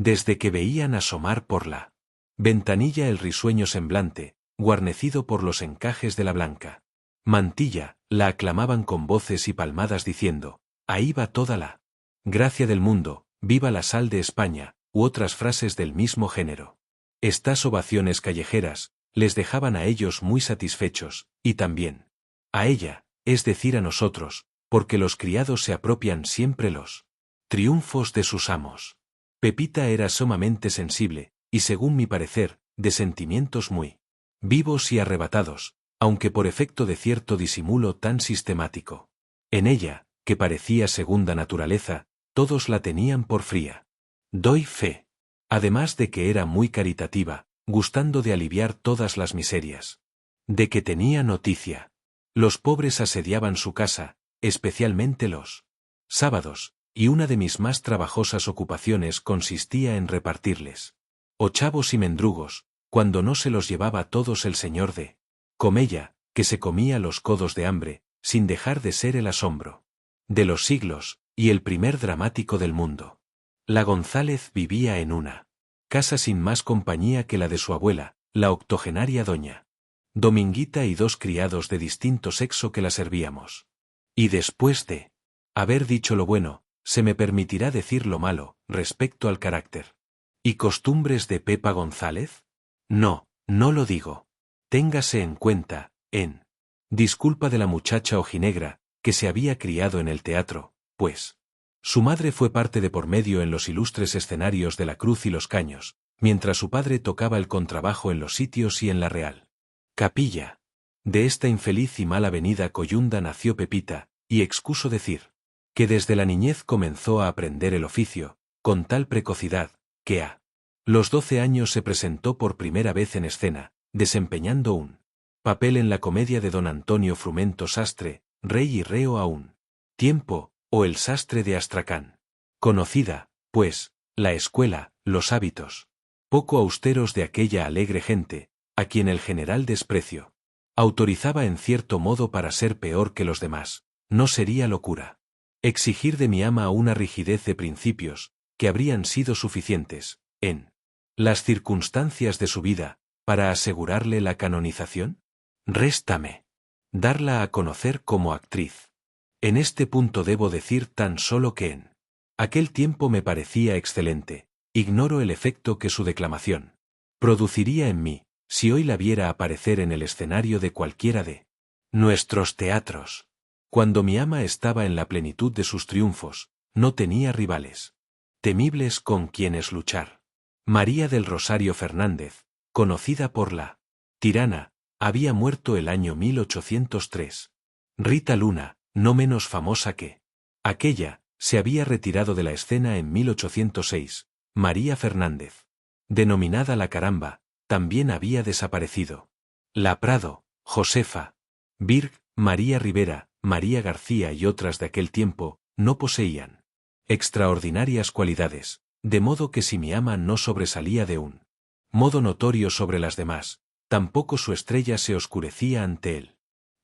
desde que veían asomar por la ventanilla el risueño semblante, guarnecido por los encajes de la blanca mantilla, la aclamaban con voces y palmadas diciendo: ahí va toda la gracia del mundo, viva la sal de España, u otras frases del mismo género. Estas ovaciones callejeras les dejaban a ellos muy satisfechos, y también a ella, es decir a nosotros, porque los criados se apropian siempre los triunfos de sus amos. Pepita era sumamente sensible, y según mi parecer, de sentimientos muy vivos y arrebatados, aunque por efecto de cierto disimulo tan sistemático. En ella, que parecía segunda naturaleza, todos la tenían por fría. Doy fe. Además de que era muy caritativa, gustando de aliviar todas las miserias de que tenía noticia. Los pobres asediaban su casa, especialmente los sábados, y una de mis más trabajosas ocupaciones consistía en repartirles ochavos y mendrugos, cuando no se los llevaba todos el señor de Comella, que se comía los codos de hambre, sin dejar de ser el asombro de los siglos, y el primer dramático del mundo. La González vivía en una casa sin más compañía que la de su abuela, la octogenaria doña Dominguita, y dos criados de distinto sexo que la servíamos. Y después de haber dicho lo bueno, se me permitirá decir lo malo, respecto al carácter y costumbres de Pepa González. No, no lo digo. Téngase en cuenta, en disculpa de la muchacha ojinegra, que se había criado en el teatro, pues su madre fue parte de por medio en los ilustres escenarios de la Cruz y los Caños, mientras su padre tocaba el contrabajo en los sitios y en la Real Capilla. De esta infeliz y mal avenida coyunda nació Pepita, y excuso decir que desde la niñez comenzó a aprender el oficio, con tal precocidad, que a los 12 años se presentó por primera vez en escena, desempeñando un papel en la comedia de don Antonio Frumento Sastre, rey y reo a un tiempo, o el sastre de Astracán. Conocida, pues, la escuela, los hábitos poco austeros de aquella alegre gente, a quien el general desprecio autorizaba en cierto modo para ser peor que los demás, no sería locura exigir de mi ama una rigidez de principios, que habrían sido suficientes, en las circunstancias de su vida, para asegurarle la canonización. Réstame darla a conocer como actriz. En este punto debo decir tan solo que en aquel tiempo me parecía excelente. Ignoro el efecto que su declamación produciría en mí, si hoy la viera aparecer en el escenario de cualquiera de nuestros teatros. Cuando mi ama estaba en la plenitud de sus triunfos, no tenía rivales temibles con quienes luchar. María del Rosario Fernández, conocida por la tirana, había muerto el año 1803. Rita Luna, no menos famosa que aquella, se había retirado de la escena en 1806. María Fernández, denominada la Caramba, también había desaparecido. La Prado, Josefa, Virg, María Rivera, María García y otras de aquel tiempo, no poseían extraordinarias cualidades, de modo que si mi ama no sobresalía de un modo notorio sobre las demás, tampoco su estrella se oscurecía ante el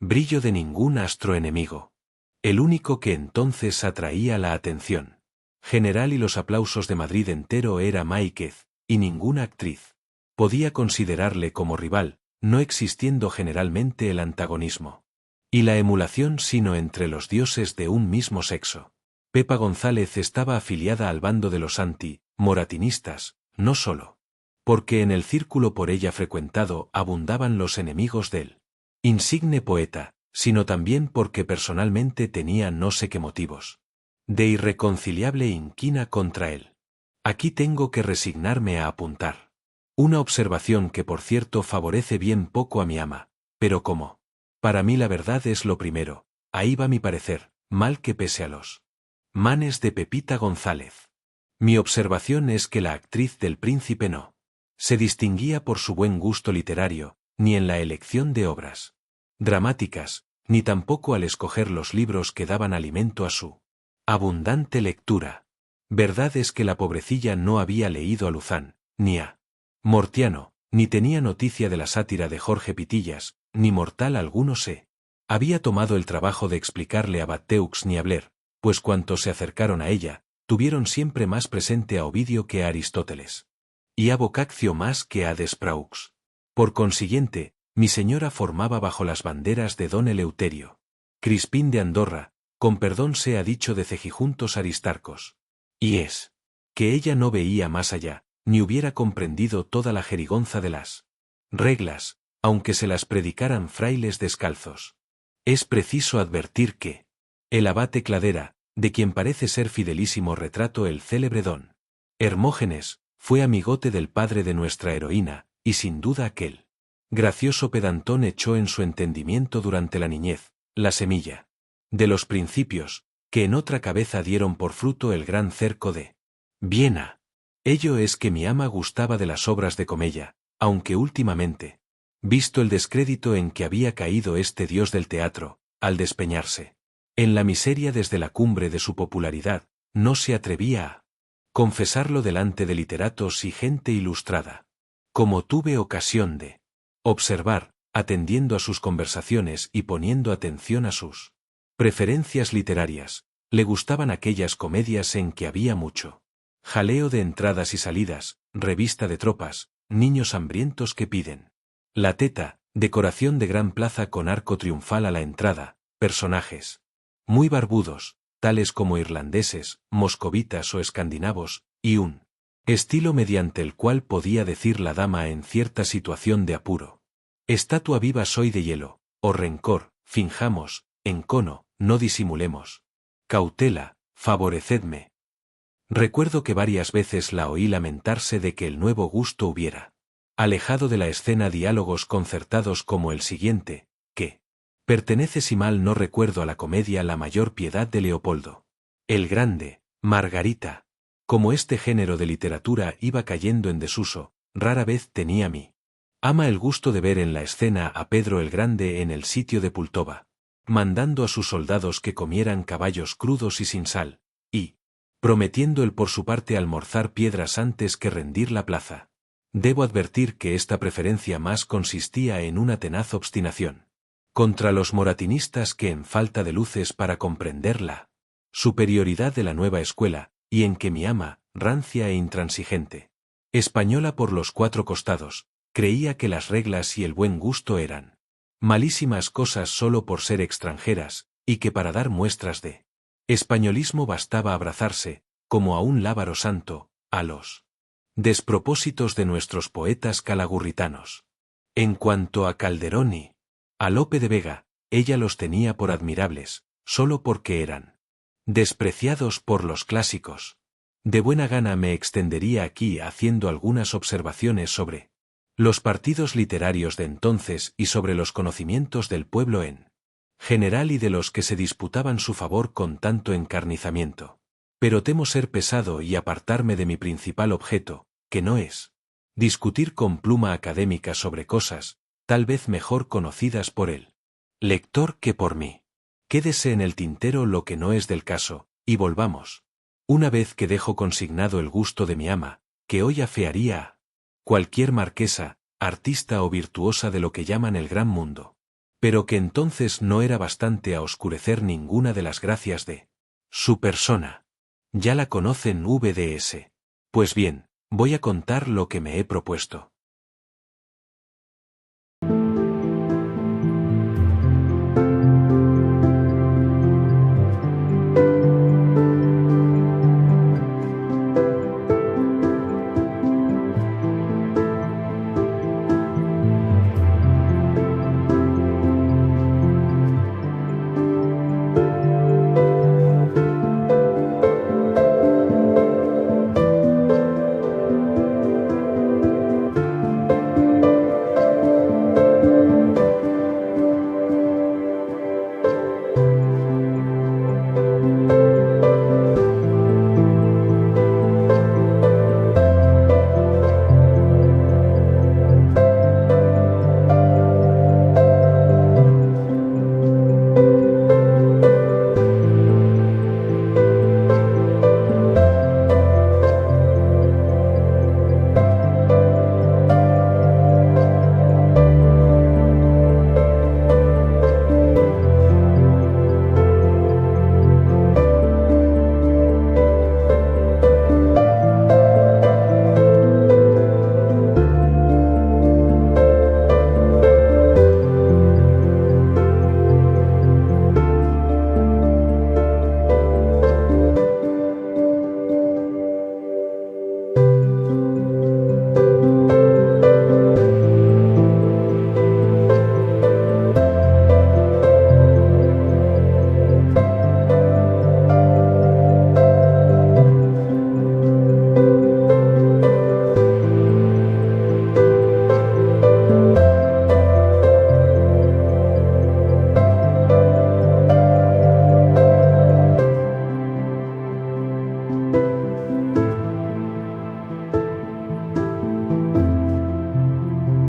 brillo de ningún astro enemigo. El único que entonces atraía la atención general y los aplausos de Madrid entero era Máiquez, y ninguna actriz podía considerarle como rival, no existiendo generalmente el antagonismo y la emulación sino entre los dioses de un mismo sexo. Pepa González estaba afiliada al bando de los anti-moratinistas, no solo porque en el círculo por ella frecuentado abundaban los enemigos del insigne poeta, sino también porque personalmente tenía no sé qué motivos de irreconciliable inquina contra él. Aquí tengo que resignarme a apuntar una observación que por cierto favorece bien poco a mi ama, pero como para mí la verdad es lo primero, ahí va mi parecer, mal que pese a los manes de Pepita González. Mi observación es que la actriz del Príncipe no se distinguía por su buen gusto literario, ni en la elección de obras dramáticas, ni tampoco al escoger los libros que daban alimento a su abundante lectura. Verdad es que la pobrecilla no había leído a Luzán, ni a Mortiano, ni tenía noticia de la sátira de Jorge Pitillas, ni mortal alguno se había tomado el trabajo de explicarle a Batteux ni a Blair, pues cuantos se acercaron a ella, tuvieron siempre más presente a Ovidio que a Aristóteles. Y a Boccaccio más que a Despraux. Por consiguiente, mi señora formaba bajo las banderas de don Eleuterio. Crispín de Andorra, con perdón sea dicho de Cejijuntos Aristarcos. Y es que ella no veía más allá, ni hubiera comprendido toda la jerigonza de las reglas, aunque se las predicaran frailes descalzos. Es preciso advertir que el abate Cladera, de quien parece ser fidelísimo retrato el célebre don Hermógenes, fue amigote del padre de nuestra heroína, y sin duda aquel gracioso pedantón echó en su entendimiento durante la niñez la semilla de los principios, que en otra cabeza dieron por fruto el gran cerco de Viena. Ello es que mi ama gustaba de las obras de Comella, aunque últimamente, visto el descrédito en que había caído este dios del teatro, al despeñarse en la miseria desde la cumbre de su popularidad, no se atrevía a confesarlo delante de literatos y gente ilustrada. Como tuve ocasión de observar, atendiendo a sus conversaciones y poniendo atención a sus preferencias literarias, le gustaban aquellas comedias en que había mucho jaleo de entradas y salidas, revista de tropas, niños hambrientos que piden la teta, decoración de gran plaza con arco triunfal a la entrada, personajes muy barbudos, tales como irlandeses, moscovitas o escandinavos, y un estilo mediante el cual podía decir la dama en cierta situación de apuro: estatua viva soy de hielo, o rencor, finjamos, encono, no disimulemos. Cautela, favorecedme. Recuerdo que varias veces la oí lamentarse de que el nuevo gusto hubiera alejado de la escena diálogos concertados como el siguiente, que pertenece, si mal no recuerdo, a la comedia La mayor piedad de Leopoldo el Grande, Margarita. Como este género de literatura iba cayendo en desuso, rara vez tenía mi ama el gusto de ver en la escena a Pedro el Grande en el sitio de Pultoba, mandando a sus soldados que comieran caballos crudos y sin sal, y prometiendo él por su parte almorzar piedras antes que rendir la plaza. Debo advertir que esta preferencia más consistía en una tenaz obstinación contra los moratinistas que en falta de luces para comprender la superioridad de la nueva escuela, y en que mi ama, rancia e intransigente, española por los cuatro costados, creía que las reglas y el buen gusto eran malísimas cosas solo por ser extranjeras, y que para dar muestras de españolismo bastaba abrazarse, como a un lábaro santo, a los despropósitos de nuestros poetas calagurritanos. En cuanto a Calderón y a Lope de Vega, ella los tenía por admirables, solo porque eran despreciados por los clásicos. De buena gana me extendería aquí haciendo algunas observaciones sobre los partidos literarios de entonces y sobre los conocimientos del pueblo en general y de los que se disputaban su favor con tanto encarnizamiento. Pero temo ser pesado y apartarme de mi principal objeto, que no es discutir con pluma académica sobre cosas, tal vez mejor conocidas por el lector que por mí. Quédese en el tintero lo que no es del caso, y volvamos. Una vez que dejo consignado el gusto de mi ama, que hoy afearía a cualquier marquesa, artista o virtuosa de lo que llaman el gran mundo, pero que entonces no era bastante a oscurecer ninguna de las gracias de su persona. Ya la conocen VDS. Pues bien, voy a contar lo que me he propuesto.